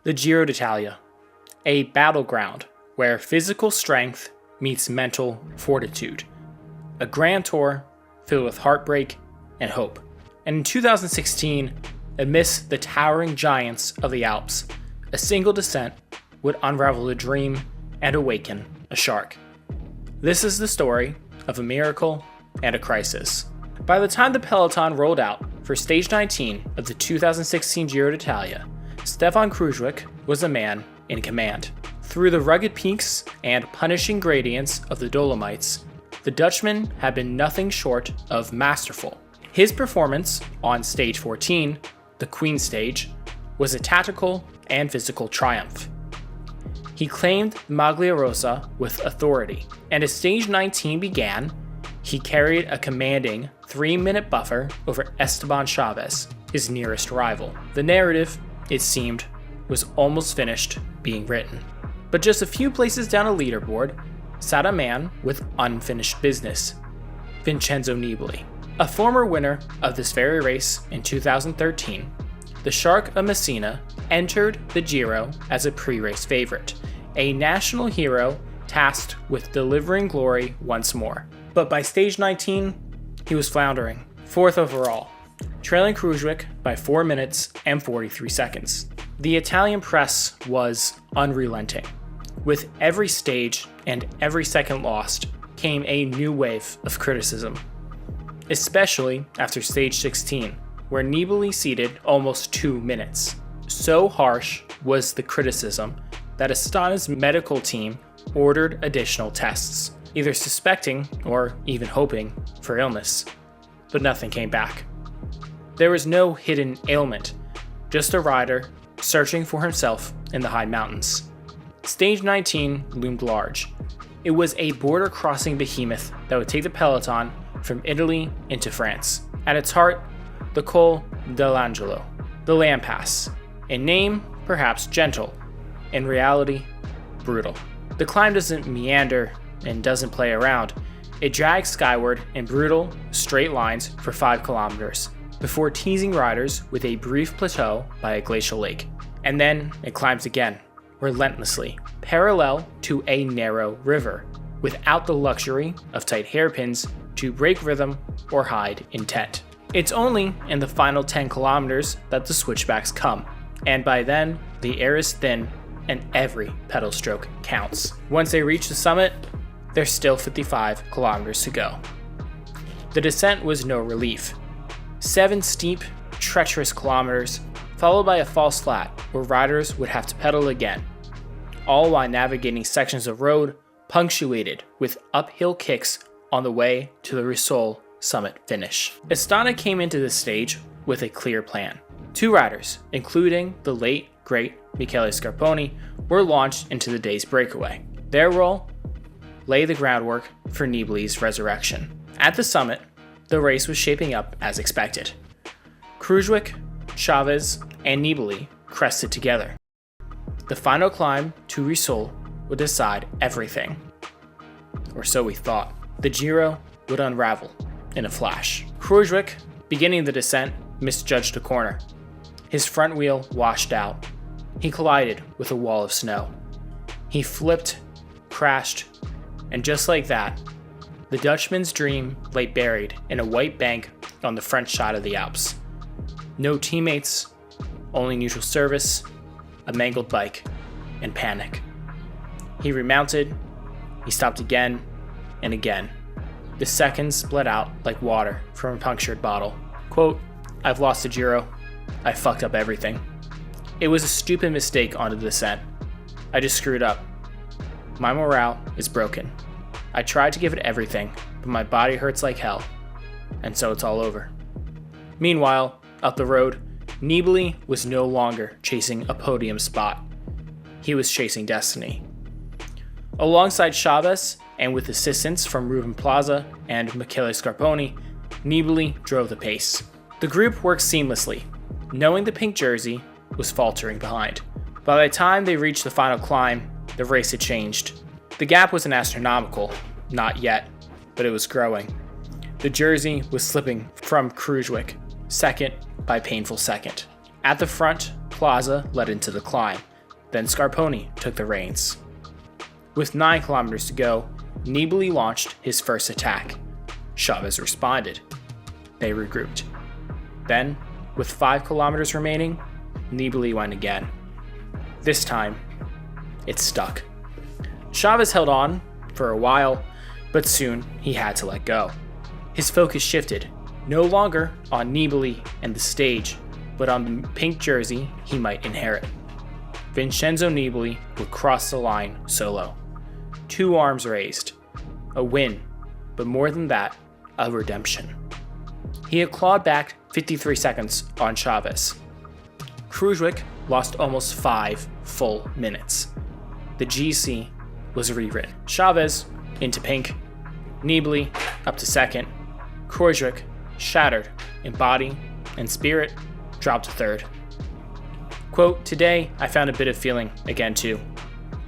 The Giro d'Italia, a battleground where physical strength meets mental fortitude. A grand tour filled with heartbreak and hope. And in 2016, amidst the towering giants of the Alps, a single descent would unravel a dream and awaken a shark. This is the story of a miracle and a crisis. By the time the peloton rolled out for stage 19 of the 2016 Giro d'Italia, Stefan Kruijswijk was the man in command. Through the rugged peaks and punishing gradients of the Dolomites, the Dutchman had been nothing short of masterful. His performance on stage 14, the Queen stage, was a tactical and physical triumph. He claimed Maglia Rosa with authority, and as stage 19 began, he carried a commanding 3-minute buffer over Esteban Chaves, his nearest rival. The narrative, it seemed, was almost finished being written. But just a few places down a leaderboard sat a man with unfinished business, Vincenzo Nibali. A former winner of this very race in 2013, the Shark of Messina entered the Giro as a pre-race favorite, a national hero tasked with delivering glory once more. But by stage 19, he was floundering, 4th overall, trailing Kruijswijk by 4 minutes and 43 seconds. The Italian press was unrelenting. With every stage and every second lost came a new wave of criticism, especially after stage 16, where Nibali ceded almost 2 minutes. So harsh was the criticism that Astana's medical team ordered additional tests, either suspecting or even hoping for illness, but nothing came back. There was no hidden ailment, just a rider searching for himself in the high mountains. Stage 19 loomed large. It was a border-crossing behemoth that would take the peloton from Italy into France. At its heart, the Col dell'Angelo, the Land Pass, in name perhaps gentle, in reality brutal. The climb doesn't meander and doesn't play around. It drags skyward in brutal, straight lines for 5 kilometers, before teasing riders with a brief plateau by a glacial lake. And then it climbs again, relentlessly, parallel to a narrow river, without the luxury of tight hairpins to break rhythm or hide intent. It's only in the final 10 kilometers that the switchbacks come, and by then, the air is thin and every pedal stroke counts. Once they reach the summit, there's still 55 kilometers to go. The descent was no relief. 7 steep, treacherous kilometers, followed by a false flat where riders would have to pedal again, all while navigating sections of road punctuated with uphill kicks on the way to the Risol summit finish. Astana came into this stage with a clear plan. 2 riders, including the late, great Michele Scarponi, were launched into the day's breakaway. Their role? Lay the groundwork for Nibali's resurrection. At the summit, the race was shaping up as expected. Kruijswijk, Chaves, and Nibali crested together. The final climb to Risol would decide everything. Or so we thought. The Giro would unravel in a flash. Kruijswijk, beginning the descent, misjudged a corner. His front wheel washed out. He collided with a wall of snow. He flipped, crashed, and just like that, the Dutchman's dream lay buried in a white bank on the French side of the Alps. No teammates, only neutral service, a mangled bike, and panic. He remounted, he stopped again and again. The seconds bled out like water from a punctured bottle. Quote, "I've lost the Giro. I fucked up everything. It was a stupid mistake on the descent. I just screwed up. My morale is broken. I tried to give it everything, but my body hurts like hell, and so it's all over." Meanwhile, up the road, Nibali was no longer chasing a podium spot. He was chasing destiny. Alongside Chaves, and with assistance from Ruben Plaza and Michele Scarponi, Nibali drove the pace. The group worked seamlessly, knowing the pink jersey was faltering behind. By the time they reached the final climb, the race had changed. The gap wasn't astronomical, not yet, but it was growing. The jersey was slipping from Kruijswijk, second by painful second. At the front, plaza led into the climb. Then Scarponi took the reins. With 9 kilometers to go, Nibali launched his first attack. Chavez responded. They regrouped. Then, with 5 kilometers remaining, Nibali went again. This time, it stuck. Chavez held on for a while, but soon he had to let go. His focus shifted, no longer on Nibali and the stage, but on the pink jersey he might inherit. Vincenzo Nibali would cross the line solo. 2 arms raised. A win, but more than that, a redemption. He had clawed back 53 seconds on Chavez. Kruijswijk lost almost 5 full minutes. The GC was rewritten. Chavez into pink, Nibali up to second, Kruijswijk shattered in body and spirit dropped to third. Quote, "Today I found a bit of feeling again too.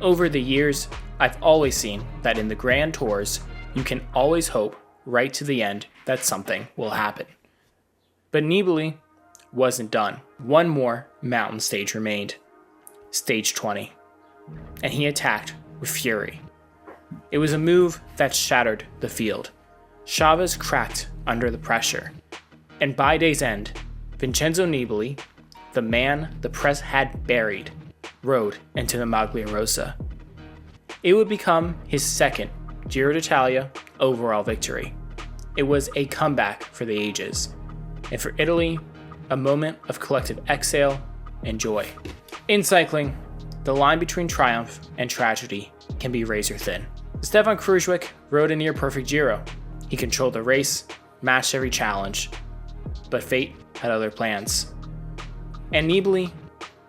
Over the years, I've always seen that in the Grand Tours, you can always hope right to the end that something will happen." But Nibali wasn't done. One more mountain stage remained, stage 20, and he attacked with fury. It was a move that shattered the field. Chavez cracked under the pressure, and by day's end, Vincenzo Nibali, the man the press had buried, rode into the Maglia Rosa. It would become his second Giro d'Italia overall victory. It was a comeback for the ages, and for Italy, a moment of collective exhale and joy. In cycling, the line between triumph and tragedy can be razor thin. Stefan Kruijswijk rode a near-perfect Giro. He controlled the race, matched every challenge, but fate had other plans. And Nibali,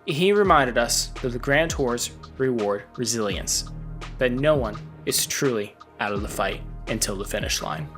he reminded us that the Grand Tours reward resilience, that no one is truly out of the fight until the finish line.